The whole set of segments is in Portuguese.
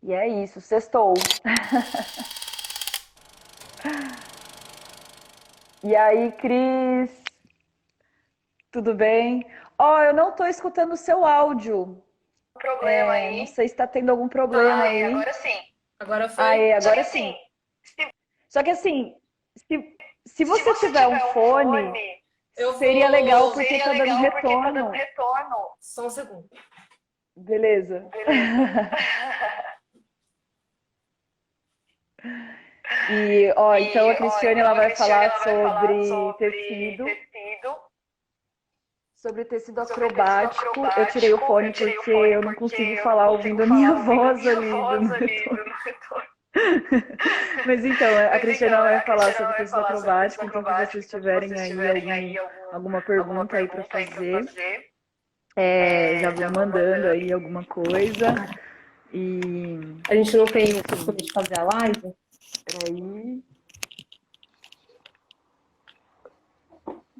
E é isso, sextou. E aí, Cris, tudo bem? Ó, eu não tô escutando o seu áudio. Problema Não aí. sei se tá tendo algum problema Ai, aí. agora sim. Agora foi? Aê, Só que agora assim, sim. Só que assim, se se você você tiver um tiver um fone, fone, eu seria legal vou. porque Seria tá dando legal porque tá dando retorno. retorno. Só um segundo. Beleza. Beleza. E, ó, então a E, ó, Cristiane então ela a vai Cristiane falar ela vai falar tecido, sobre tecido sobre tecido acrobático. Eu tirei o acrobático. Eu fone tirei o porque fone eu não porque consigo eu não falar consigo ouvindo a minha falar ouvindo a voz minha ali voz dando ali retorno. no retorno. Mas então, a Mas Cristiane então, ela vai a falar Cristiane ela sobre vai tecido falar sobre tecido acrobático, então se acrobático. vocês Então, se tiverem vocês aí tiverem aí alguma alguma pergunta aí para pergunta aí para fazer, fazer, já vão já vão mandando mandando. aí alguma coisa. E A gente não tem o enfim, costume de fazer a live. peraí.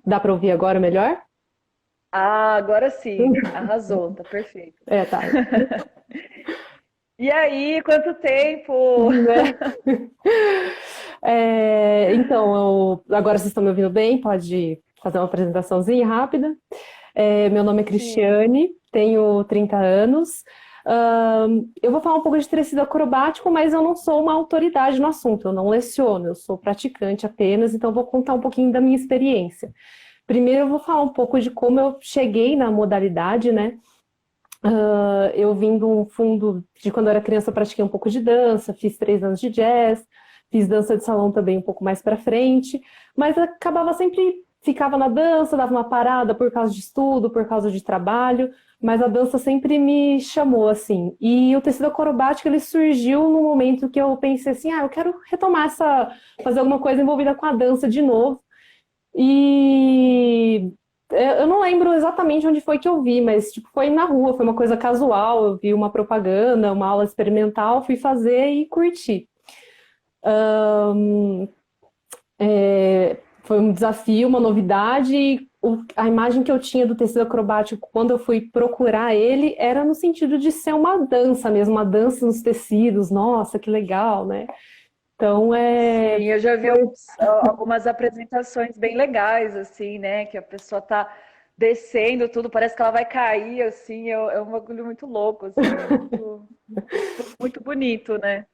Dá para ouvir agora melhor? Ah, agora sim, arrasou, tá perfeito. É, tá. E aí, quanto tempo? Né? Agora vocês estão me ouvindo bem? Pode fazer uma apresentaçãozinha rápida. Meu nome é Sim. Cristiane, tenho 30 anos. Eu vou falar um pouco de tecido acrobático, mas eu não sou uma autoridade no assunto, eu não leciono, eu sou praticante apenas, então eu vou contar um pouquinho da minha experiência. Primeiro, eu vou falar um pouco de como eu cheguei na modalidade, né? Eu vim de um fundo de quando eu era criança, eu pratiquei um pouco de dança, fiz 3 anos de jazz, fiz dança de salão também um pouco mais para frente, mas acabava sempre, ficava na dança, dava uma parada por causa de estudo, por causa de trabalho, mas a dança sempre me chamou assim. E o tecido acrobático ele surgiu no momento que eu pensei assim, eu quero retomar fazer alguma coisa envolvida com a dança de novo. E eu não lembro exatamente onde foi que eu vi, mas tipo, foi na rua, foi uma coisa casual. Eu vi uma propaganda, uma aula experimental, fui fazer e curti. Foi um desafio, uma novidade. E a imagem que eu tinha do tecido acrobático quando eu fui procurar ele era no sentido de ser uma dança mesmo, uma dança nos tecidos. Nossa, que legal, né? Então Sim, eu já vi foi algumas apresentações bem legais, assim, né? Que a pessoa tá descendo tudo, parece que ela vai cair, assim, é um bagulho muito louco, assim, é muito bonito, né?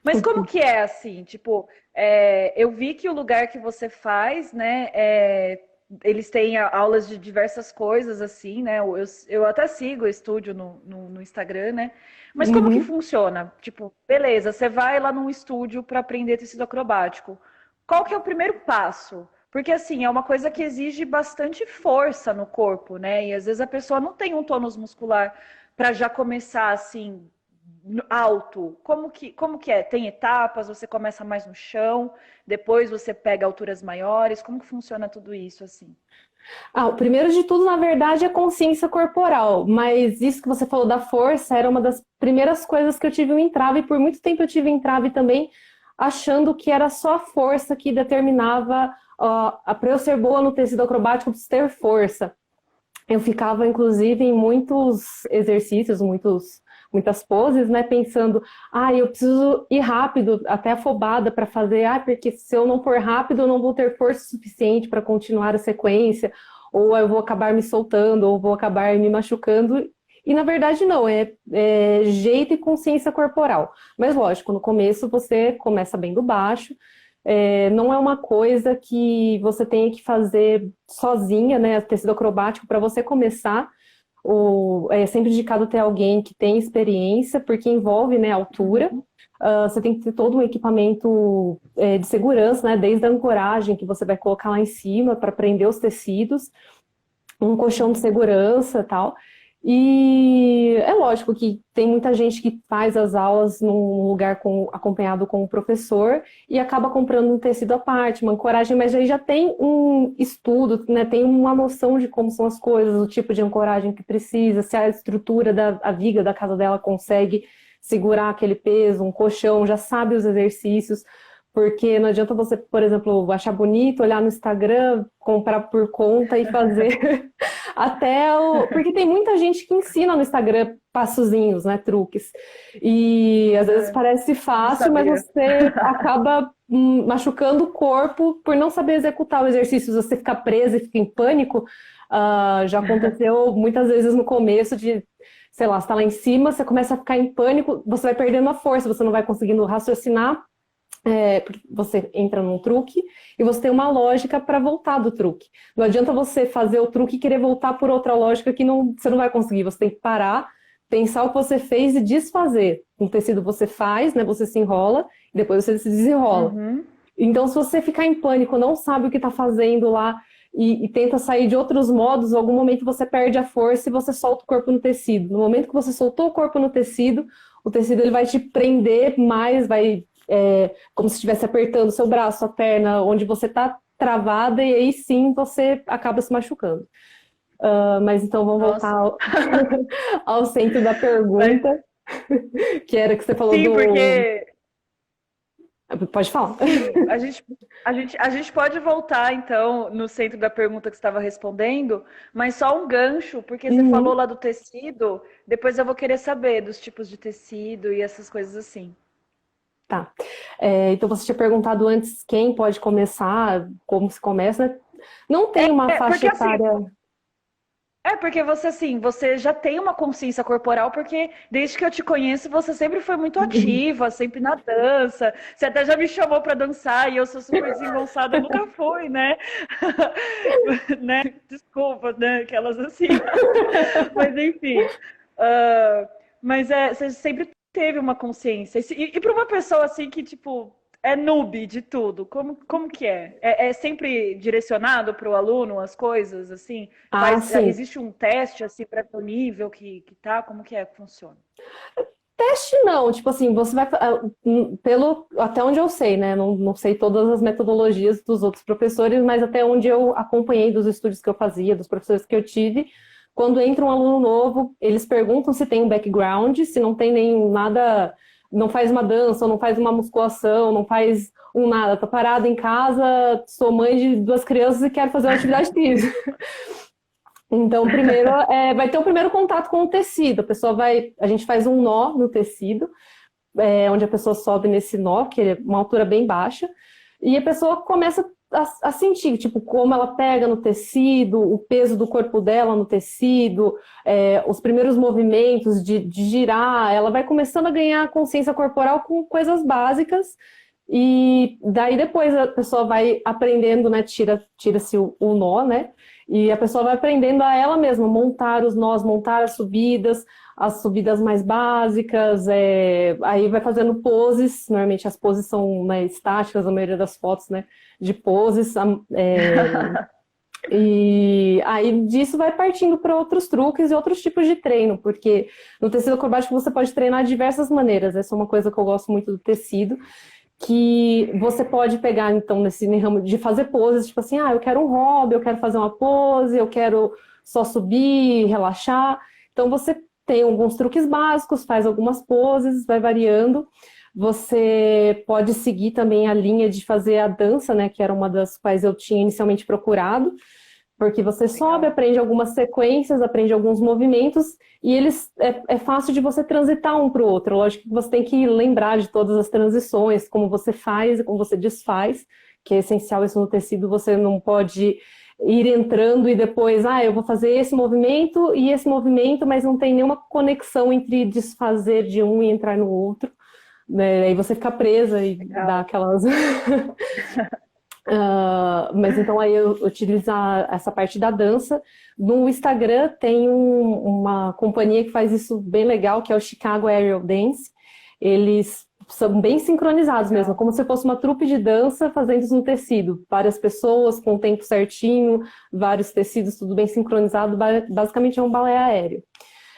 Mas como que é assim? Tipo, eu vi que o lugar que você faz, né? Eles têm aulas de diversas coisas, assim, né? Eu até sigo o estúdio no Instagram, né? Mas como que Uhum. funciona? Tipo, beleza, você vai lá num estúdio para aprender tecido acrobático. Qual que é o primeiro passo? Porque assim, é uma coisa que exige bastante força no corpo, né? E às vezes a pessoa não tem um tônus muscular para já começar assim alto. Como que é? Tem etapas, você começa mais no chão, depois você pega alturas maiores. Como que funciona tudo isso assim? O primeiro de tudo, na verdade, é consciência corporal, mas isso que você falou da força era uma das primeiras coisas que eu tive um entrave, e por muito tempo eu tive entrave também, achando que era só a força que determinava, para eu ser boa no tecido acrobático, eu preciso ter força. Eu ficava, inclusive, em muitos exercícios, muitas poses, né, pensando, eu preciso ir rápido, até afobada para fazer, porque se eu não for rápido, eu não vou ter força suficiente para continuar a sequência, ou eu vou acabar me soltando, ou vou acabar me machucando. E na verdade não, é jeito e consciência corporal. Mas lógico, no começo você começa bem do baixo, não é uma coisa que você tenha que fazer sozinha, né? Tecido acrobático, para você começar, é sempre indicado ter alguém que tem experiência, porque envolve, né, altura. Você tem que ter todo um equipamento de segurança, né? Desde a ancoragem que você vai colocar lá em cima para prender os tecidos, um colchão de Uhum. segurança e tal. E é lógico que tem muita gente que faz as aulas num lugar acompanhado com o professor e acaba comprando um tecido à parte, uma ancoragem, mas aí já tem um estudo, né, tem uma noção de como são as coisas, o tipo de ancoragem que precisa, se a estrutura a viga da casa dela consegue segurar aquele peso, um colchão, já sabe os exercícios. Porque não adianta você, por exemplo, achar bonito, olhar no Instagram, comprar por conta e fazer Porque tem muita gente que ensina no Instagram passozinhos, né, truques. E às vezes parece fácil, mas você acaba machucando o corpo por não saber executar o exercício. Se você ficar preso e fica em pânico, já aconteceu muitas vezes no começo de, sei lá, você está lá em cima, você começa a ficar em pânico, você vai perdendo a força, você não vai conseguindo raciocinar. Porque você entra num truque e você tem uma lógica para voltar do truque. Não adianta você fazer o truque e querer voltar por outra lógica que você não vai conseguir. Você tem que parar, pensar o que você fez e desfazer. Um tecido você faz, né? Você se enrola e depois você se desenrola. Então, se você ficar em pânico, não sabe o que está fazendo lá e tenta sair de outros modos, em algum momento você perde a força e você solta o corpo no tecido. No momento que você soltou o corpo no tecido, o tecido ele vai te prender mais, como se estivesse apertando o seu braço, a perna, onde você está travada, e aí sim você acaba se machucando. Mas então vamos voltar ao centro da pergunta, que era que você falou Sim, porque... Pode falar. Sim, a gente pode voltar, então, no centro da pergunta que você estava respondendo, mas só um gancho, porque você falou lá do tecido, depois eu vou querer saber dos tipos de tecido e essas coisas assim. Tá. Então você tinha perguntado antes quem pode começar, como se começa, né? Não tem uma faixa etária. Assim, porque você, assim, você já tem uma consciência corporal, porque desde que eu te conheço, você sempre foi muito ativa, sempre na dança. Você até já me chamou para dançar e eu sou super desengonçada, eu nunca fui, né? Né? Desculpa, né? Aquelas assim. Mas enfim. Mas você sempre teve uma consciência. E para uma pessoa assim que, tipo, é noob de tudo, como que é? É sempre direcionado para o aluno as coisas, assim? Sim. Existe um teste, assim, para o nível que tá? Como que funciona? Teste não, tipo assim, você vai, até onde eu sei, né, não sei todas as metodologias dos outros professores, mas até onde eu acompanhei dos estudos que eu fazia, dos professores que eu tive, quando entra um aluno novo, eles perguntam se tem um background, se não tem nem nada, não faz uma dança, não faz uma musculação, não faz nada, tá parado em casa, sou mãe de 2 crianças e quero fazer uma atividade física. Então, primeiro, vai ter o primeiro contato com o tecido. A gente faz um nó no tecido, onde a pessoa sobe nesse nó, que é uma altura bem baixa, e a pessoa começa a sentir, tipo, como ela pega no tecido, o peso do corpo dela no tecido, os primeiros movimentos de girar, ela vai começando a ganhar consciência corporal com coisas básicas, e daí depois a pessoa vai aprendendo, né, tira-se o nó, né, e a pessoa vai aprendendo a ela mesma montar os nós, montar as subidas mais básicas, aí vai fazendo poses, normalmente as poses são, né, estáticas, a maioria das fotos, né, de poses, e aí disso vai partindo para outros truques e outros tipos de treino, porque no tecido acrobático você pode treinar de diversas maneiras, essa é uma coisa que eu gosto muito do tecido, que você pode pegar, então, nesse ramo de fazer poses, tipo assim, eu quero um hobby, eu quero fazer uma pose, eu quero só subir, relaxar. Então, você tem alguns truques básicos, faz algumas poses, vai variando. Você pode seguir também a linha de fazer a dança, né, que era uma das quais eu tinha inicialmente procurado, porque você sobe, aprende algumas sequências, aprende alguns movimentos, e é fácil de você transitar um para o outro. Lógico que você tem que lembrar de todas as transições, como você faz e como você desfaz, que é essencial isso no tecido, você não pode ir entrando e depois, eu vou fazer esse movimento e esse movimento, mas não tem nenhuma conexão entre desfazer de um e entrar no outro, né? Aí você fica presa e dá aquelas... mas então aí eu utilizar essa parte da dança. No Instagram tem uma companhia que faz isso bem legal, que é o Chicago Aerial Dance. Eles são bem sincronizados mesmo, como se fosse uma trupe de dança fazendo isso no tecido. Várias pessoas com o tempo certinho, vários tecidos, tudo bem sincronizado. Basicamente é um balé aéreo.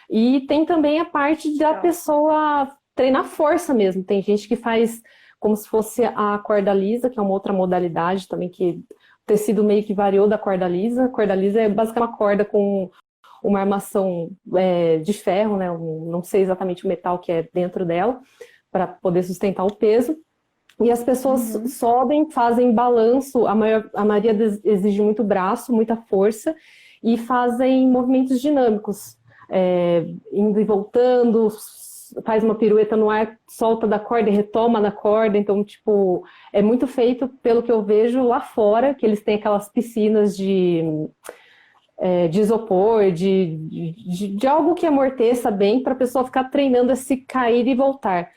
E tem também a parte da pessoa treinar força mesmo. Tem gente que faz como se fosse a corda lisa, que é uma outra modalidade também, que o tecido meio que variou da corda lisa. A corda lisa é basicamente uma corda com uma armação de ferro, né? Não sei exatamente o metal que é dentro dela, para poder sustentar o peso. E as pessoas sobem, fazem balanço, a maioria exige muito braço, muita força, e fazem movimentos dinâmicos, indo e voltando, faz uma pirueta no ar, solta da corda e retoma na corda. Então, tipo, é muito feito, pelo que eu vejo lá fora, que eles têm aquelas piscinas de isopor, de algo que amorteça bem, para a pessoa ficar treinando a se cair e voltar.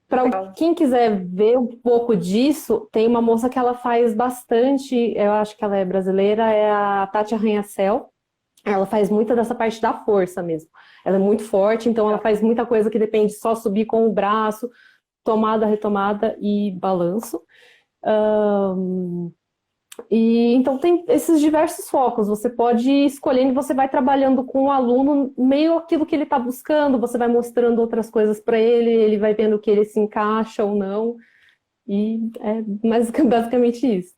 Para Legal. quem quiser ver um pouco disso, tem uma moça que ela faz bastante, eu acho que ela é brasileira, é a Tati Arranha-Céu. Ela faz muita dessa parte da força mesmo. Ela é muito forte, então ela faz muita coisa que depende só subir com o braço, tomada, retomada e balanço. E então tem esses diversos focos. Você pode ir escolhendo, você vai trabalhando com o aluno meio aquilo que ele está buscando, você vai mostrando outras coisas para ele, ele vai vendo que ele se encaixa ou não. E é basicamente isso.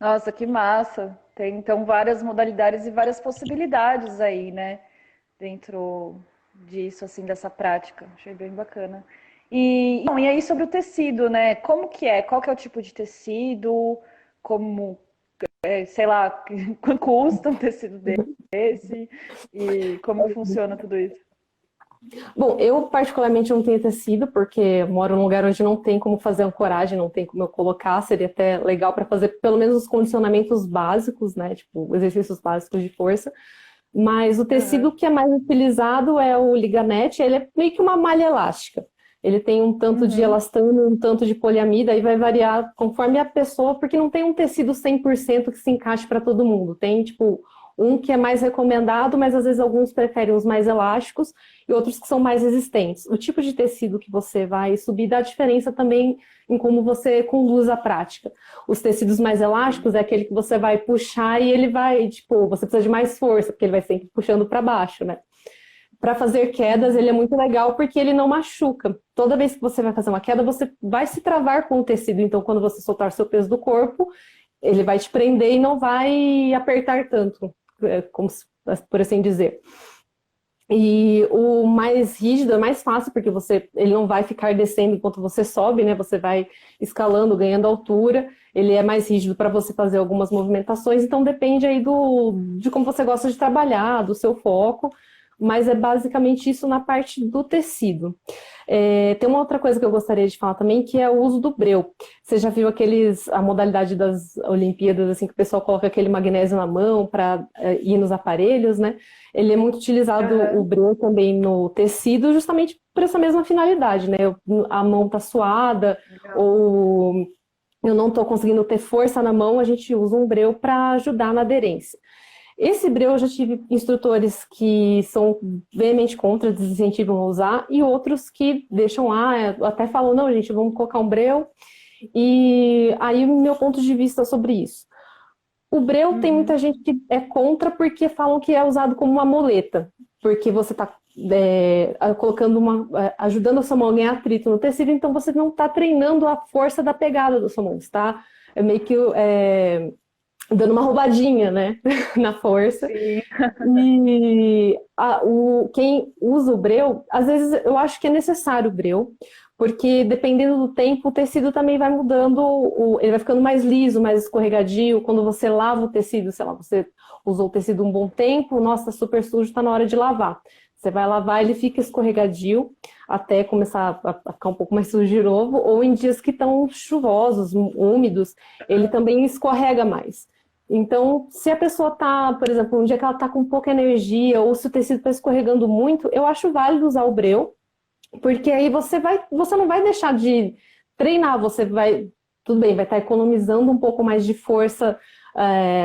Nossa, que massa. Tem então várias modalidades e várias possibilidades aí, né? Dentro disso, assim, dessa prática. Achei bem bacana. Bom, e aí sobre o tecido, né? Como que é? Qual que é o tipo de tecido? Como, sei lá, quanto custa um tecido desse? E como que funciona tudo isso? Bom, eu particularmente não tenho tecido, porque eu moro num lugar onde não tem como fazer ancoragem, não tem como eu colocar. Seria até legal para fazer pelo menos os condicionamentos básicos, né? Tipo, exercícios básicos de força. Mas o tecido Aham. que é mais utilizado é o liganete, ele é meio que uma malha elástica. Ele tem um tanto de Uhum. elastano, um tanto de poliamida, e vai variar conforme a pessoa, porque não tem um tecido 100% que se encaixe para todo mundo. Tem, tipo, um que é mais recomendado, mas às vezes alguns preferem os mais elásticos e outros que são mais resistentes. O tipo de tecido que você vai subir dá diferença também em como você conduz a prática. Os tecidos mais elásticos é aquele que você vai puxar e ele vai, tipo, você precisa de mais força, porque ele vai sempre puxando para baixo, né? Para fazer quedas, ele é muito legal porque ele não machuca. Toda vez que você vai fazer uma queda, você vai se travar com o tecido. Então, quando você soltar o seu peso do corpo, ele vai te prender e não vai apertar tanto, como por assim dizer. E o mais rígido é mais fácil, porque ele não vai ficar descendo enquanto você sobe, né? Você vai escalando, ganhando altura. Ele é mais rígido para você fazer algumas movimentações, então depende aí de como você gosta de trabalhar, do seu foco, mas é basicamente isso na parte do tecido. Tem uma outra coisa que eu gostaria de falar também, que é o uso do breu. Você já viu a modalidade das Olimpíadas, assim, que o pessoal coloca aquele magnésio na mão para ir nos aparelhos, né? Ele é muito utilizado, o Aham. breu também no tecido, justamente por essa mesma finalidade, né? A mão tá suada, Legal. ou eu não estou conseguindo ter força na mão, a gente usa um breu para ajudar na aderência. Esse breu eu já tive instrutores que são veemente contra, desincentivam a usar, e outros que deixam até falam, não, gente, vamos colocar um breu. E aí o meu ponto de vista sobre isso. O breu tem Uhum. muita gente que é contra porque falam que é usado como uma muleta, porque você está colocando ajudando a sua mão a ganhar atrito no tecido, então você não está treinando a força da pegada da sua mão, está meio que dando uma roubadinha, né, na força. Sim. E quem usa o breu, às vezes eu acho que é necessário o breu, porque dependendo do tempo, o tecido também vai mudando, ele vai ficando mais liso, mais escorregadio. Quando você lava o tecido, sei lá, você usou o tecido um bom tempo, nossa, tá super sujo, tá na hora de lavar. Você vai lavar, ele fica escorregadio até começar a ficar um pouco mais sujo de novo, ou em dias que estão chuvosos, úmidos, ele também escorrega mais. Então, se a pessoa tá, por exemplo, um dia que ela tá com pouca energia, ou se o tecido está escorregando muito, eu acho válido usar o breu, porque aí você não vai deixar de treinar, tudo bem, vai estar economizando um pouco mais de força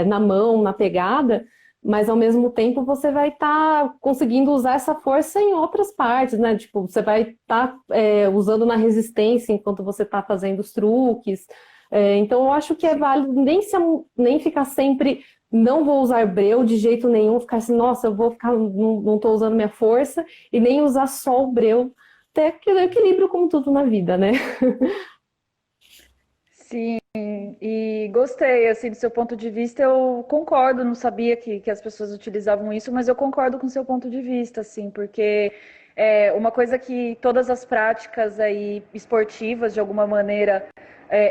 na mão, na pegada, mas ao mesmo tempo você vai estar conseguindo usar essa força em outras partes, né? Tipo, você vai estar usando na resistência enquanto você está fazendo os truques. Então eu acho que é válido nem ficar sempre, não vou usar breu de jeito nenhum, ficar assim, nossa, eu vou ficar, não estou usando minha força, e nem usar só o breu, até que o equilíbrio como tudo na vida, né? Sim, e gostei, assim, do seu ponto de vista, eu concordo, não sabia que as pessoas utilizavam isso, mas eu concordo com o seu ponto de vista, assim, porque uma coisa que todas as práticas aí esportivas, de alguma maneira,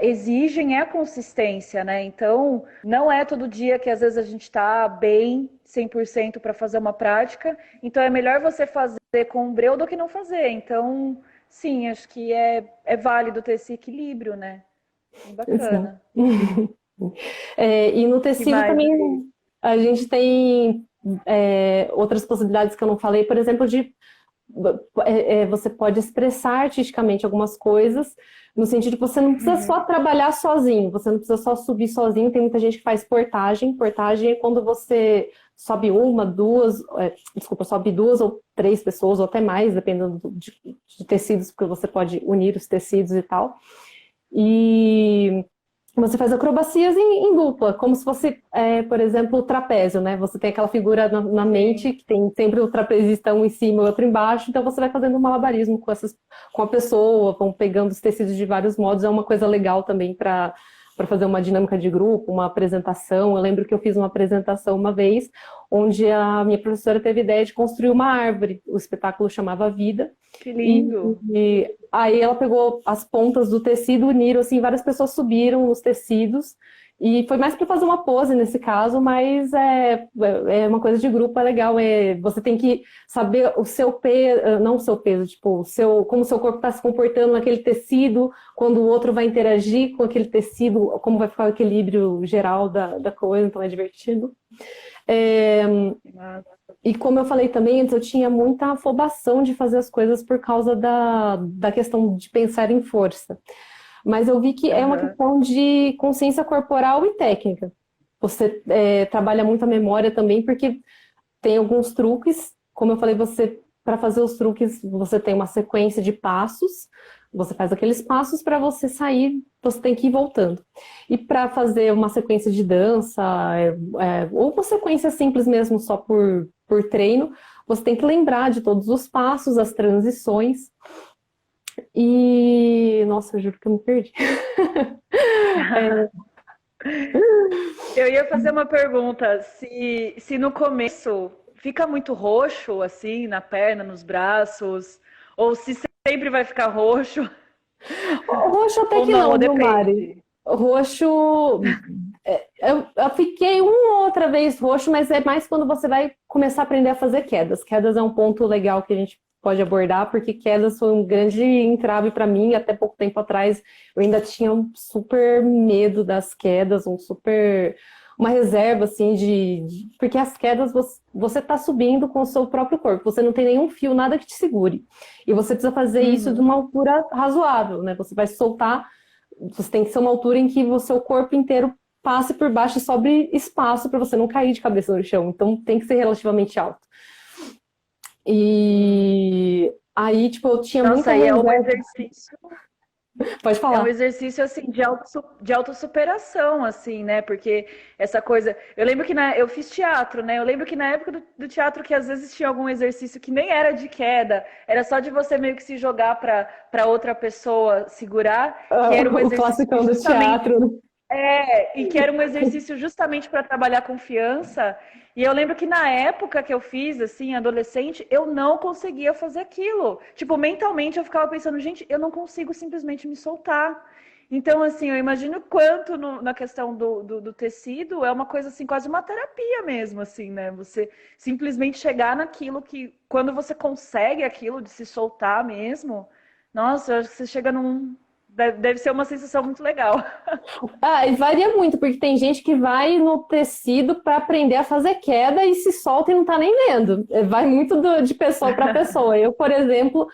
exigem é a consistência, né? Então, não é todo dia que às vezes a gente está bem 100% para fazer uma prática, então é melhor você fazer com um breu do que não fazer. Então, sim, acho que é válido ter esse equilíbrio, né? Bem Sim. bacana. E no Que tecido mais também aí? a gente tem outras possibilidades que eu não falei, por exemplo, de você pode expressar artisticamente algumas coisas, no sentido que você não precisa só trabalhar sozinho, você não precisa só subir sozinho. Tem muita gente que faz portagem. Portagem é quando você sobe uma, duas, sobe duas ou três pessoas, ou até mais, dependendo de tecidos, porque você pode unir os tecidos e tal. E você faz acrobacias em dupla, como se fosse, por exemplo, o trapézio, né? Você tem aquela figura na mente, Sim. que tem sempre o trapezista um em cima e o outro embaixo, então você vai fazendo um malabarismo com a pessoa, vão pegando os tecidos de vários modos. É uma coisa legal também para fazer uma dinâmica de grupo, uma apresentação. Eu lembro que eu fiz uma apresentação uma vez, onde a minha professora teve a ideia de construir uma árvore. O espetáculo chamava Vida. Que E, lindo. e aí ela pegou as pontas do tecido, uniram, assim, várias pessoas subiram nos tecidos, e foi mais para fazer uma pose nesse caso, mas é uma coisa de grupo, é legal. Você tem que saber o seu peso, não o seu peso, tipo, como o seu corpo está se comportando naquele tecido, quando o outro vai interagir com aquele tecido, como vai ficar o equilíbrio geral da coisa, então é divertido. E como eu falei também antes, eu tinha muita afobação de fazer as coisas por causa da questão de pensar em força. Mas eu vi que é uma Aham. questão de consciência corporal e técnica. Você trabalha muito a memória também, porque tem alguns truques. Como eu falei, para fazer os truques, você tem uma sequência de passos. Você faz aqueles passos, para você sair, você tem que ir voltando. E para fazer uma sequência de dança, ou uma sequência simples mesmo, só por treino, você tem que lembrar de todos os passos, as transições. E, nossa, eu juro que eu me perdi. Eu ia fazer uma pergunta, se no começo fica muito roxo, assim, na perna, nos braços, ou se sempre vai ficar roxo, Roxo até ou que não, ou não, viu, Mari? depende. Roxo, eu fiquei uma ou outra vez roxo, mas é mais quando você vai começar a aprender a fazer quedas. Quedas é um ponto legal que a gente pode abordar, porque quedas foi um grande entrave para mim. Até pouco tempo atrás eu ainda tinha um super medo das quedas, uma reserva assim porque as quedas você está subindo com o seu próprio corpo, você não tem nenhum fio, nada que te segure. E você precisa fazer isso de Uhum. uma altura razoável, né? Você vai soltar. Você tem que ser uma altura em que o seu corpo inteiro passe por baixo e sobre espaço para você não cair de cabeça no chão. Então tem que ser relativamente alto. E aí, tipo, eu tinha Nossa, muita aí é um reserva. exercício, Pode é um falar. exercício assim de autossuperação, assim, né? Porque essa coisa. Eu lembro que eu fiz teatro, né? Eu lembro que na época do teatro que às vezes tinha algum exercício que nem era de queda, era só de você meio que se jogar para outra pessoa segurar, que era um O exercício que classicão do justamente teatro. e que era um exercício justamente para trabalhar confiança. E eu lembro que na época que eu fiz, assim, adolescente, eu não conseguia fazer aquilo. Tipo, mentalmente eu ficava pensando, gente, eu não consigo simplesmente me soltar. Então, assim, eu imagino quanto na questão do tecido é uma coisa, assim, quase uma terapia mesmo, assim, né? Você simplesmente chegar naquilo que, quando você consegue aquilo de se soltar mesmo, nossa, eu acho que você chega num. Deve ser uma sensação muito legal. E varia muito, porque tem gente que vai no tecido para aprender a fazer queda e se solta e não tá nem vendo. Vai muito de pessoa para pessoa. Eu, por exemplo,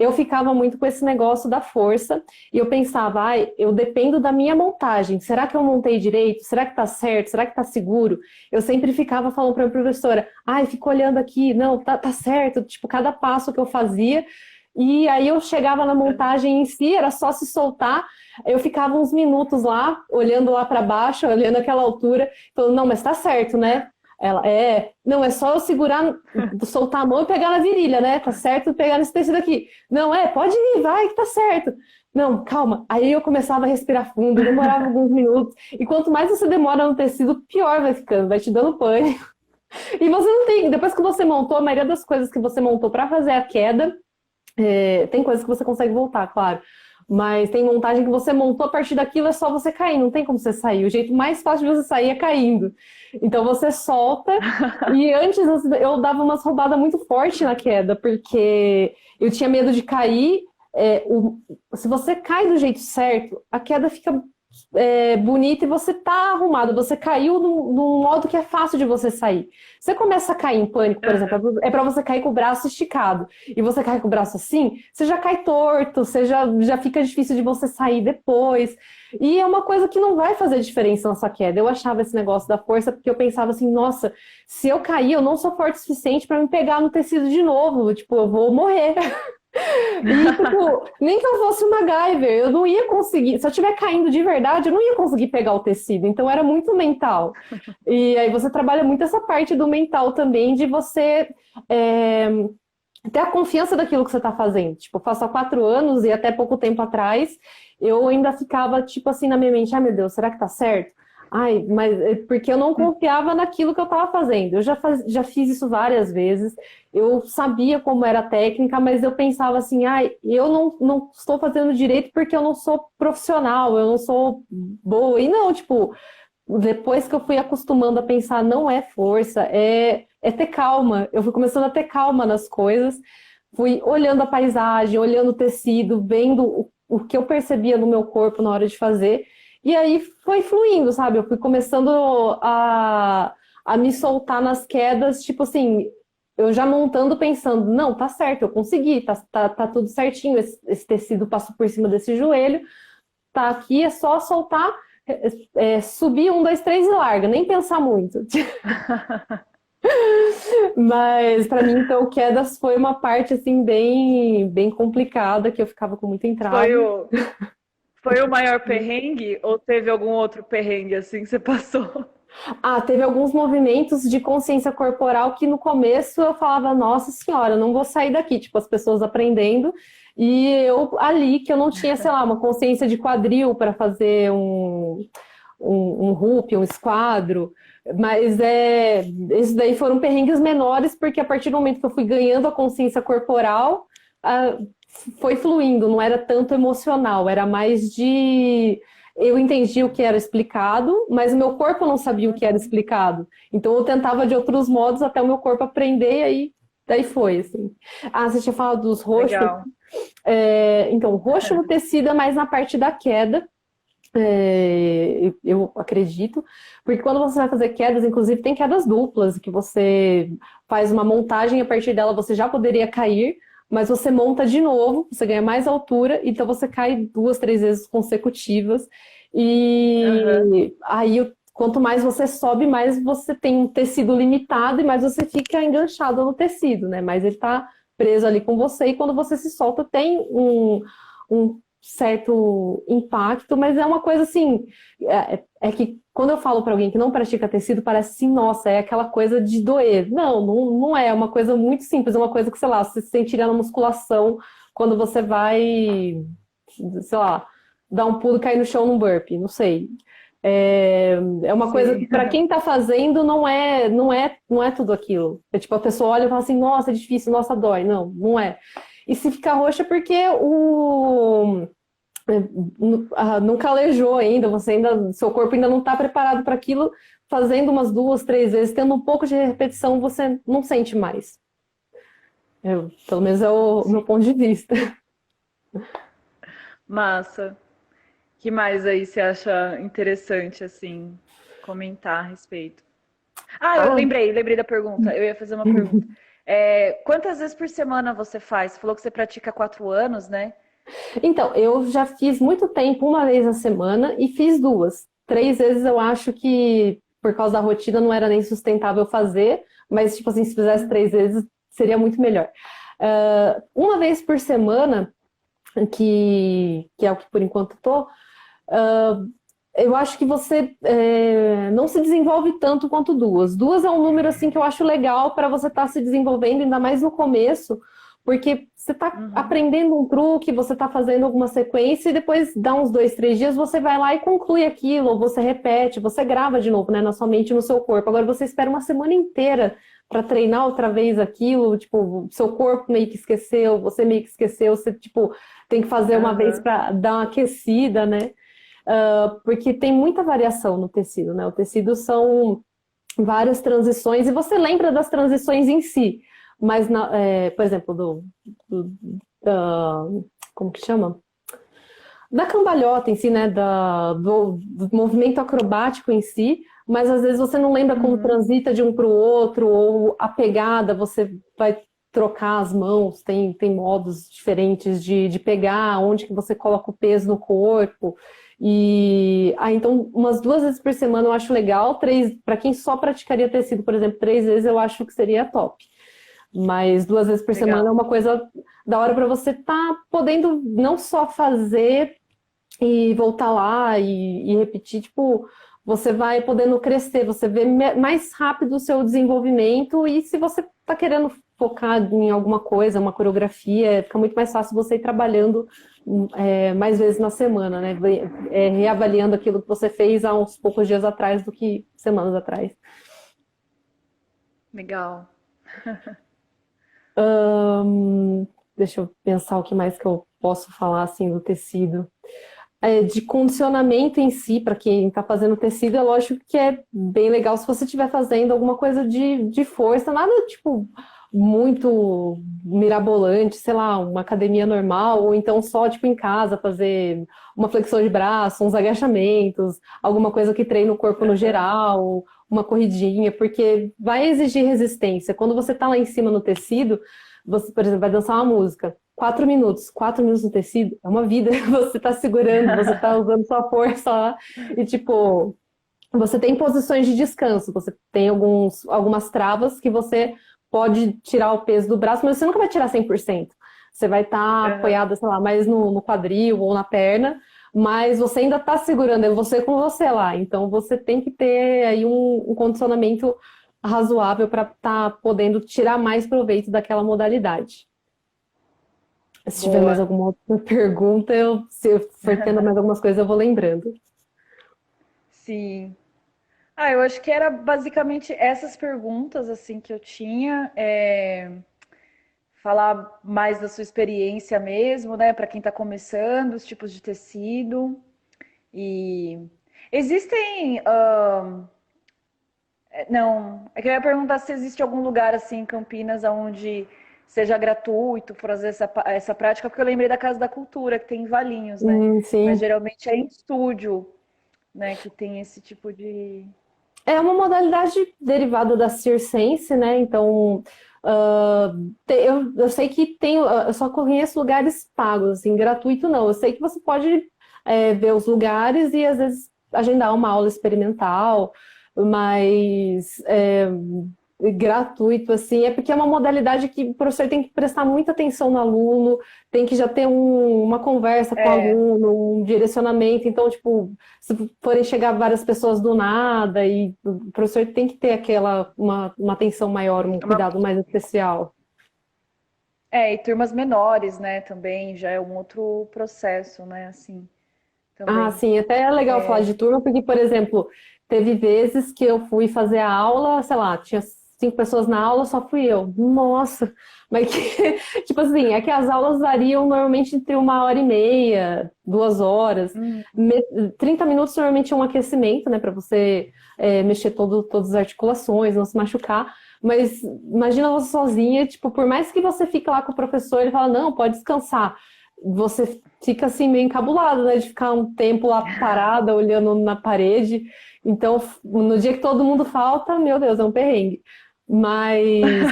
eu ficava muito com esse negócio da força e eu pensava, eu dependo da minha montagem. Será que eu montei direito? Será que tá certo? Será que tá seguro? Eu sempre ficava falando para a professora, fico olhando aqui, não, tá certo. Tipo, cada passo que eu fazia. E aí eu chegava na montagem em si, era só se soltar. Eu ficava uns minutos lá, olhando lá para baixo, olhando aquela altura, falando, não, mas tá certo, né? Ela, não, é só eu segurar, soltar a mão e pegar na virilha, né? Tá certo pegar nesse tecido aqui. Não, pode ir, vai, que tá certo. Não, calma. Aí eu começava a respirar fundo, demorava alguns minutos. E quanto mais você demora no tecido, pior vai ficando, vai te dando pânico. E você não tem, depois que você montou, a maioria das coisas que você montou para fazer a queda, tem coisas que você consegue voltar, claro. Mas tem montagem que você montou, a partir daquilo é só você cair, não tem como você sair. O jeito mais fácil de você sair é caindo. Então você solta. E antes eu dava umas roubadas muito fortes na queda, porque eu tinha medo de cair. Se você cai do jeito certo, a queda fica bonita e você tá arrumado. Você caiu num modo que é fácil de você sair. Você começa a cair em pânico, por exemplo, é para você cair com o braço esticado. E você cai com o braço assim, você já cai torto, você já fica difícil de você sair depois. E é uma coisa que não vai fazer diferença na sua queda. Eu achava esse negócio da força porque eu pensava assim, nossa, se eu cair, eu não sou forte o suficiente para me pegar no tecido de novo. Tipo, eu vou morrer. E, tipo, nem que eu fosse uma MacGyver, eu não ia conseguir. Se eu estiver caindo de verdade, eu não ia conseguir pegar o tecido. Então era muito mental. E aí você trabalha muito essa parte do mental também, de você ter a confiança daquilo que você está fazendo. Tipo, eu faço há 4 anos e até pouco tempo atrás, eu ainda ficava, tipo assim, na minha mente, ai meu Deus, será que tá certo? Ai, mas porque eu não confiava naquilo que eu estava fazendo. Eu já fiz isso várias vezes. Eu sabia como era a técnica, mas eu pensava assim, ai, eu não estou fazendo direito porque eu não sou profissional, eu não sou boa. E não, tipo, depois que eu fui acostumando a pensar, não é força, é ter calma. Eu fui começando a ter calma nas coisas, fui olhando a paisagem, olhando o tecido, vendo o que eu percebia no meu corpo na hora de fazer. E aí foi fluindo, sabe? Eu fui começando a me soltar nas quedas, tipo assim, eu já montando, pensando, não, tá certo, eu consegui, tá tudo certinho, esse tecido passou por cima desse joelho, tá aqui, é só soltar, subir 1, 2, 3 e larga, nem pensar muito. Mas para mim, então, quedas foi uma parte assim bem complicada, que eu ficava com muito Foi entrave. o, foi o maior perrengue ou teve algum outro perrengue assim que você passou? Teve alguns movimentos de consciência corporal que no começo eu falava, nossa senhora, eu não vou sair daqui, tipo, as pessoas aprendendo, e eu ali que eu não tinha, sei lá, uma consciência de quadril para fazer um hoop, um esquadro, mas esses daí foram perrengues menores, porque a partir do momento que eu fui ganhando a consciência corporal, ah, foi fluindo, não era tanto emocional, era mais de eu entendi o que era explicado, mas o meu corpo não sabia o que era explicado. Então eu tentava de outros modos até o meu corpo aprender e aí daí foi, assim. Você tinha falado dos roxos. Legal. Então, roxo no tecido é mais na parte da queda, eu acredito, porque quando você vai fazer quedas, inclusive tem quedas duplas, que você faz uma montagem e a partir dela você já poderia cair, mas você monta de novo, você ganha mais altura, então você cai 2, 3 vezes consecutivas. E aí, quanto mais você sobe, mais você tem um tecido limitado e mais você fica enganchado no tecido, né? Mas ele tá preso ali com você e quando você se solta tem um certo impacto, mas é uma coisa assim, que quando eu falo para alguém que não pratica tecido, parece assim, nossa, é aquela coisa de doer. Não é, é uma coisa muito simples, é uma coisa que, sei lá, você sentiria na musculação quando você vai, sei lá, dar um pulo e cair no chão num burpee, não sei. É uma coisa que para quem tá fazendo não é tudo aquilo. É tipo, a pessoa olha e fala assim, nossa, é difícil, nossa, dói. Não é. E se ficar roxa é porque não calejou ainda, seu corpo ainda não está preparado para aquilo, fazendo umas 2, 3 vezes, tendo um pouco de repetição, você não sente mais. Pelo menos é o meu ponto de vista. Massa. Que mais aí você acha interessante, assim, comentar a respeito? Eu lembrei da pergunta. Eu ia fazer uma pergunta. Quantas vezes por semana você faz? Você falou que você pratica há 4 anos, né? Então, eu já fiz muito tempo, uma vez na semana, e fiz 2. 3 vezes eu acho que, por causa da rotina, não era nem sustentável fazer, mas, tipo assim, se fizesse 3 vezes, seria muito melhor. Uma vez por semana, que é o que por enquanto estou, eu acho que você não se desenvolve tanto quanto 2. 2 é um número assim que eu acho legal para você estar se desenvolvendo, ainda mais no começo, Porque você está Uhum. aprendendo um truque, você está fazendo alguma sequência e depois dá uns 2, 3 dias, você vai lá e conclui aquilo, ou você repete, você grava de novo, né, na sua mente e no seu corpo. Agora você espera uma semana inteira para treinar outra vez aquilo, tipo, seu corpo meio que esqueceu, você meio que esqueceu, você, tipo, tem que fazer uma vez Aham. para dar uma aquecida, né? Porque tem muita variação no tecido, né? O tecido são várias transições, e você lembra das transições em si, mas, por exemplo, do, da, como que chama? Da cambalhota em si, né? Do movimento acrobático em si, mas às vezes você não lembra como Uhum. transita de um para o outro, ou a pegada, você vai trocar as mãos, tem modos diferentes de pegar, onde que você coloca o peso no corpo. E então, umas 2 vezes por semana eu acho legal, 3, para quem só praticaria tecido, por exemplo, 3 vezes eu acho que seria top. Mas 2 vezes por semana é Legal. uma coisa da hora para você estar podendo não só fazer e voltar lá e repetir, tipo, você vai podendo crescer, você vê mais rápido o seu desenvolvimento, e se você está querendo focar em alguma coisa, uma coreografia, fica muito mais fácil você ir trabalhando mais vezes na semana, né? Reavaliando aquilo que você fez há uns poucos dias atrás do que semanas atrás. Legal. Deixa eu pensar o que mais que eu posso falar assim do tecido. De condicionamento em si, para quem está fazendo tecido, é lógico que é bem legal se você estiver fazendo alguma coisa de força, nada tipo muito mirabolante, sei lá, uma academia normal, ou então só tipo em casa fazer uma flexão de braço, uns agachamentos, alguma coisa que treine o corpo no Aham. geral, uma corridinha, porque vai exigir resistência. Quando você está lá em cima no tecido, você, por exemplo, vai dançar uma música. 4 minutos, 4 minutos no tecido, é uma vida. Você tá segurando, você tá usando sua força lá. E, tipo, você tem posições de descanso, você tem algumas travas que você pode tirar o peso do braço, mas você nunca vai tirar 100%. Você vai estar Aham. apoiada, sei lá, mais no quadril ou na perna, mas você ainda está segurando, é você com você lá. Então você tem que ter aí um condicionamento razoável para estar podendo tirar mais proveito daquela modalidade. Se tiver mais Boa. alguma outra pergunta, se eu for tendo mais algumas coisas, eu vou lembrando. Sim. Ah, eu acho que era basicamente essas perguntas assim que eu tinha. Falar mais da sua experiência mesmo, né, para quem está começando, os tipos de tecido. E existem. Não, é que eu ia perguntar se existe algum lugar assim em Campinas onde seja gratuito fazer essa prática, porque eu lembrei da Casa da Cultura, que tem em Valinhos, né? Mas Sim. geralmente é em estúdio, né, que tem esse tipo de. É uma modalidade derivada da circense, né? Então, eu sei que tem, eu só conheço lugares pagos, assim, gratuito não. Eu sei que você pode ver os lugares e às vezes agendar uma aula experimental, mas gratuito, assim, é porque é uma modalidade que o professor tem que prestar muita atenção no aluno, tem que já ter uma conversa com o É, aluno, um direcionamento. Então, tipo, se forem chegar várias pessoas do nada, e o professor tem que ter uma atenção maior, um é uma, cuidado mais especial. e turmas menores, né, também já é um outro processo, né, assim, Ah, também. sim, até é legal falar de turma, porque, por exemplo, teve vezes que eu fui fazer a aula, sei lá, tinha 5 pessoas na aula, só fui eu. Nossa, mas que, tipo assim, é que as aulas variam normalmente entre 1 hora e meia, 2 horas. Hum. 30 minutos normalmente é um aquecimento, né, para você mexer todas as articulações, não se machucar. Mas imagina você sozinha, tipo, por mais que você fique lá com o professor, ele fala, não, pode descansar. Você fica assim meio encabulado, né, de ficar um tempo lá parada, olhando na parede. Então, no dia que todo mundo falta, meu Deus, é um perrengue. Mas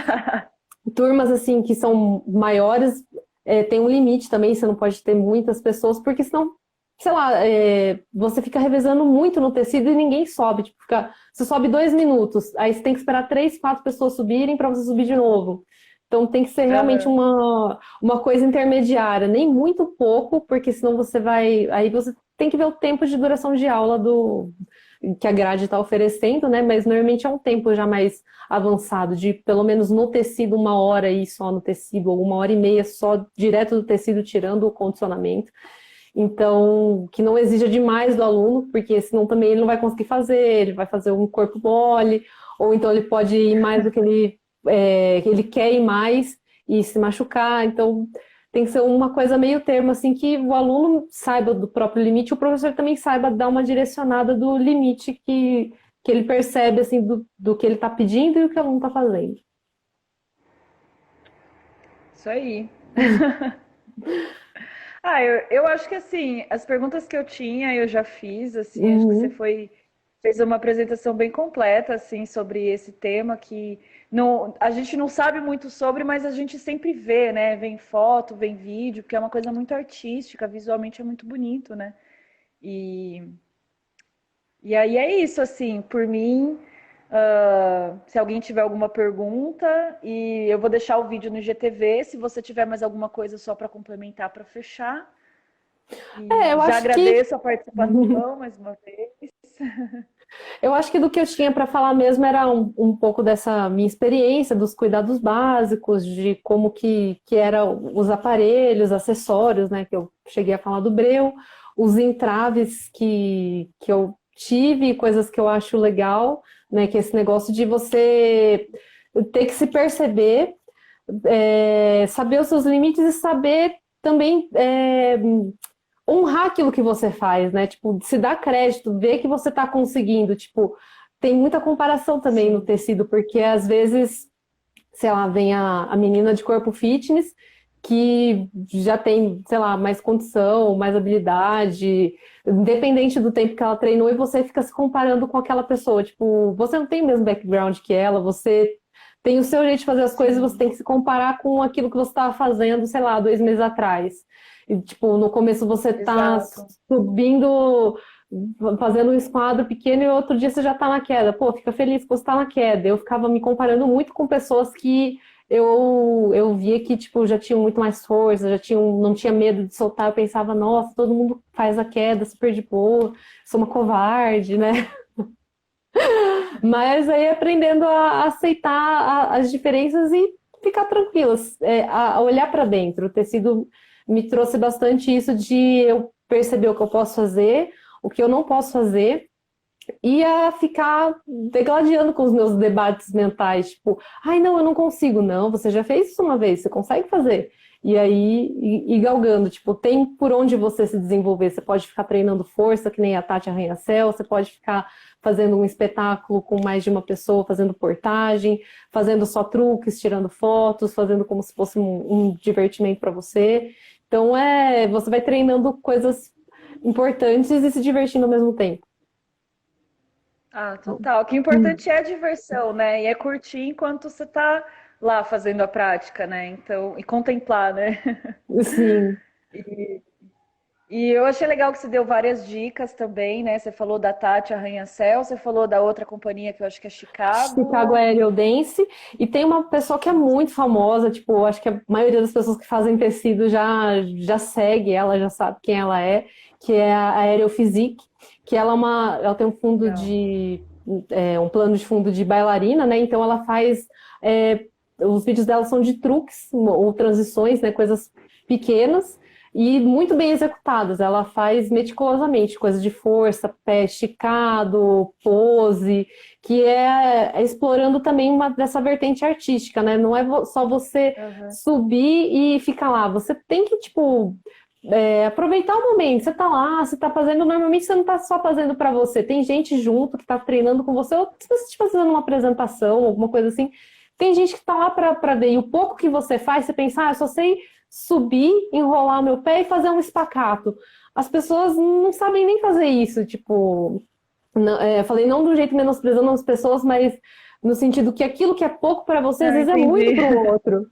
turmas assim que são maiores, tem um limite também, você não pode ter muitas pessoas, porque senão, sei lá, você fica revezando muito no tecido e ninguém sobe. Tipo, você sobe 2 minutos, aí você tem que esperar 3, 4 pessoas subirem para você subir de novo. Então tem que ser realmente Aham. uma coisa intermediária, nem muito pouco, porque senão você vai. Aí você tem que ver o tempo de duração de aula que a grade está oferecendo, né? Mas normalmente é um tempo já mais avançado, de pelo menos no tecido 1 hora aí só no tecido, ou 1 hora e meia só direto do tecido, tirando o condicionamento. Então, que não exija demais do aluno, porque senão também ele não vai conseguir fazer, ele vai fazer um corpo mole, ou então ele pode ir mais do que ele quer ir mais e se machucar. Então, tem que ser uma coisa meio termo, assim, que o aluno saiba do próprio limite, e o professor também saiba dar uma direcionada do limite que ele percebe, assim, do que ele está pedindo e o que o aluno está fazendo. Isso aí. Ah, eu acho que assim, as perguntas que eu tinha eu já fiz, assim, acho que você Uhum. fez uma apresentação bem completa, assim, sobre esse tema que não, a gente não sabe muito sobre, mas a gente sempre vê, né? Vem foto, vem vídeo, porque é uma coisa muito artística, visualmente é muito bonito, né? E, e aí é isso, assim, por mim, se alguém tiver alguma pergunta, e eu vou deixar o vídeo no IGTV, se você tiver mais alguma coisa só para complementar, para fechar. É, E já agradeço a participação mais uma vez. eu acho que do que eu tinha para falar mesmo era um pouco dessa minha experiência, dos cuidados básicos, de como que eram os aparelhos, acessórios, né? Que eu cheguei a falar do breu, os entraves que eu tive, coisas que eu acho legal, né? Que é esse negócio de você ter que se perceber, saber os seus limites e saber também honrar aquilo que você faz, né? Tipo, se dar crédito, ver que você tá conseguindo. Tipo, tem muita comparação também no Sim, tecido, porque às vezes, sei lá, vem a menina de corpo fitness que já tem, sei lá, mais condição, mais habilidade, independente do tempo que ela treinou, e você fica se comparando com aquela pessoa. Tipo, você não tem o mesmo background que ela, você tem o seu jeito de fazer as coisas, você sim, tem que se comparar com aquilo que você estava fazendo, sei lá, 2 meses atrás. E, tipo, no começo você tá exato. subindo, fazendo um esquadro pequeno e outro dia você já tá na queda. Pô, fica feliz que você tá na queda. Eu ficava me comparando muito com pessoas que eu via que, tipo, já tinham muito mais força, não tinha medo de soltar. Eu pensava, nossa, todo mundo faz a queda super de boa, sou uma covarde, né? Mas aí aprendendo a aceitar as diferenças e ficar tranquilas, a olhar para dentro. O tecido me trouxe bastante isso de eu perceber o que eu posso fazer, o que eu não posso fazer, e a ficar degladiando com os meus debates mentais, tipo, ai não, eu não consigo, não, você já fez isso uma vez, você consegue fazer. E aí, e galgando, tipo, tem por onde você se desenvolver. Você pode ficar treinando força, que nem a Tati Arranha-Céu, você pode ficar fazendo um espetáculo com mais de uma pessoa, fazendo portagem, fazendo só truques, tirando fotos, fazendo como se fosse um divertimento para você. Então, você vai treinando coisas importantes e se divertindo ao mesmo tempo. Ah, total. O que é importante é a diversão, né? E é curtir enquanto você tá lá fazendo a prática, né? Então, e contemplar, né? Sim. E eu achei legal que você deu várias dicas também, né? Você falou da Tati Arranha-Céu, você falou da outra companhia que eu acho que é Chicago Chicago. Aerial Dance, e tem uma pessoa que é muito famosa, tipo, acho que a maioria das pessoas que fazem tecido já segue ela, já sabe quem ela é, que é a Aerial Physique, que ela tem um fundo Legal. um plano de fundo de bailarina, né? Então ela faz, é, os vídeos dela são de truques ou transições, né? Coisas pequenas e muito bem executadas. Ela faz meticulosamente, coisas de força, pé esticado, pose, que é explorando também uma dessa vertente artística, né? Não é só você Aham. subir e ficar lá. Você tem que, tipo, aproveitar o momento. Você tá lá, você tá fazendo. Normalmente você não tá só fazendo para você. Tem gente junto que tá treinando com você, ou se você estiver fazendo uma apresentação, alguma coisa assim. Tem gente que tá lá para ver. E o pouco que você faz, você pensa, eu só sei subir, enrolar o meu pé e fazer um espacato. As pessoas não sabem nem fazer isso, tipo. Não, falei não do jeito menosprezando as pessoas, mas no sentido que aquilo que é pouco para você, às Ah, vezes é muito entendi. para o outro.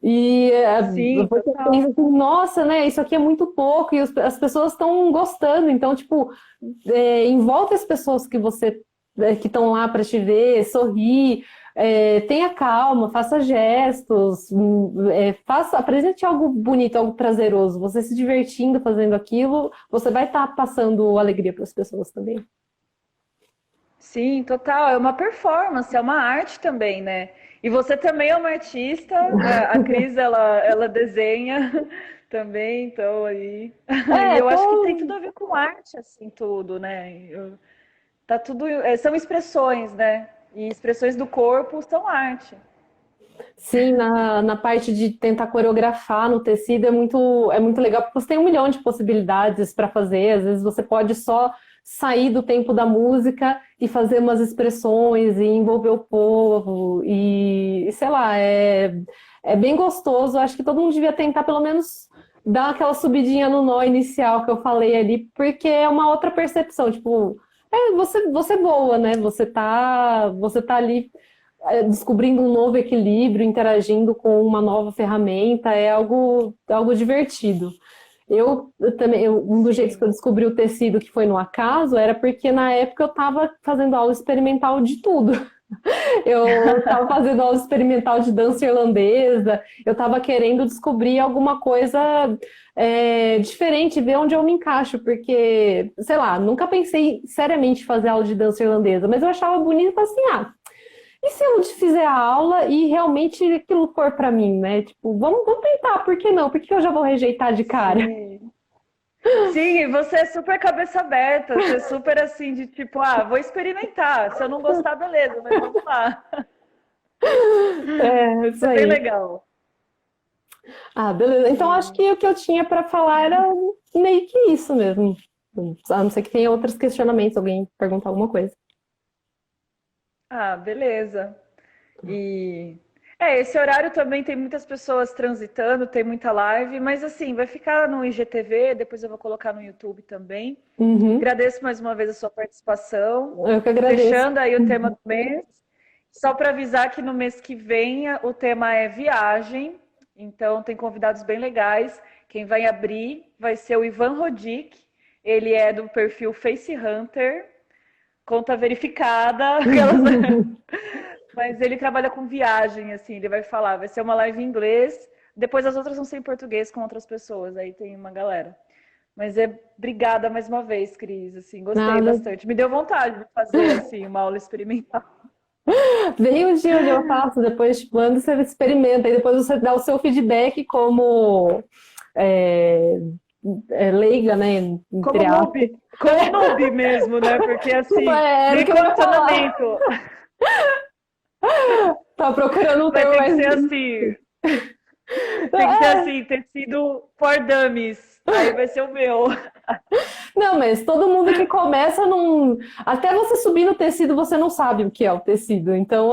E Sim, você total. pensa assim, nossa, né? Isso aqui é muito pouco, e as pessoas estão gostando. Então, tipo, envolve as pessoas que você que estão lá para te ver, sorrir, tenha calma, faça gestos, apresente algo bonito, algo prazeroso. Você se divertindo fazendo aquilo, você vai estar passando alegria para as pessoas também. Sim, total. É uma performance, é uma arte também, né? E você também é uma artista. A Cris, ela desenha também, então aí. E É, eu acho que tem tô. tudo a ver com arte, assim, tudo, né? Tá tudo, são expressões, né? E expressões do corpo são arte. Sim, na parte de tentar coreografar no tecido é muito legal, porque você tem um milhão de possibilidades para fazer. Às vezes você pode só sair do tempo da música e fazer umas expressões e envolver o povo. E sei lá, é bem gostoso. Acho que todo mundo devia tentar pelo menos dar aquela subidinha no nó inicial que eu falei ali, porque é uma outra percepção. Tipo, você voa, né? Você tá ali descobrindo um novo equilíbrio, interagindo com uma nova ferramenta, algo divertido. Eu também, um dos jeitos que eu Sim. descobri o tecido que foi no acaso era porque na época eu estava fazendo aula experimental de tudo. Eu estava fazendo aula experimental de dança irlandesa, eu estava querendo descobrir alguma coisa diferente, ver onde eu me encaixo, porque, sei lá, nunca pensei seriamente em fazer aula de dança irlandesa, mas eu achava bonito assim, e se eu fizer a aula e realmente aquilo for para mim, né? Tipo, vamos tentar, por que não? Por que eu já vou rejeitar de cara? Sim. Sim, e você é super cabeça aberta, você é super assim de tipo, vou experimentar. Se eu não gostar, beleza, mas vamos lá. É, Isso isso é bem aí. legal. Ah, beleza. Então acho E, que o que eu tinha para falar era meio que isso mesmo. A não ser que tenha outros questionamentos, alguém perguntar alguma coisa. beleza. E esse horário também tem muitas pessoas transitando, tem muita live, mas assim, vai ficar no IGTV, depois eu vou colocar no YouTube também. Uhum. Agradeço mais uma vez a sua participação. Eu que agradeço. Fechando aí o tema do mês. Só para avisar que no mês que vem o tema é viagem, então tem convidados bem legais. Quem vai abrir vai ser o Ivan Rodic, ele é do perfil Face Hunter, conta verificada, mas ele trabalha com viagem, assim, ele vai falar, vai ser uma live em inglês, depois as outras vão ser em português com outras pessoas, aí tem uma galera. Mas obrigada mais uma vez, Cris, assim, gostei Nada. bastante. Me deu vontade de fazer, assim, uma aula experimental. Vem um dia onde eu faço, depois te mando, você experimenta, e depois você dá o seu feedback como é, leiga, né? Como Entre aspas. noob, como noob mesmo, né? Porque Tipo, assim, era o nem que eu ia falar. condicionamento. Tá procurando um Vai termo ter que mais. ser assim, tem que ser É, assim, tecido for dummies. Aí vai ser o meu. não, mas todo mundo que começa não. Até você subir no tecido, você não sabe o que é o tecido. Então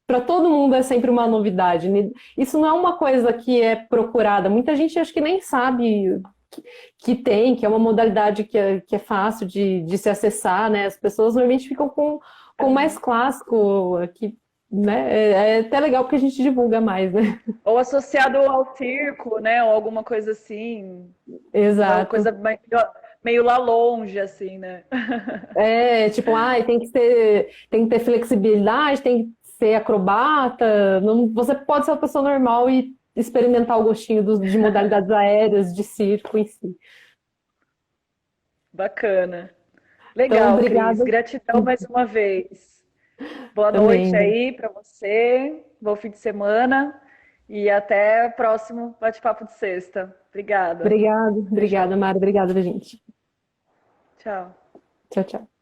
para todo mundo é sempre uma novidade. Isso não é uma coisa que é procurada. Muita gente acho que nem sabe que tem, que é uma modalidade que é fácil de se acessar, né? As pessoas normalmente ficam com o mais clássico aqui, né? É até legal porque a gente divulga mais, né? Ou associado ao circo, né? Ou alguma coisa assim. Uma Exato. coisa meio lá longe, assim, né? É, tipo, tem que ter flexibilidade, tem que ser acrobata. Você pode ser uma pessoa normal e experimentar o gostinho de modalidades aéreas, de circo em si. Bacana. Então, Legal, Cris. obrigada Gratidão mais uma vez. Boa noite também. aí para você. Bom fim de semana. E até o próximo bate-papo de sexta. Obrigada. Obrigada, Beijão. Mara. Obrigada, gente. Tchau. Tchau, tchau.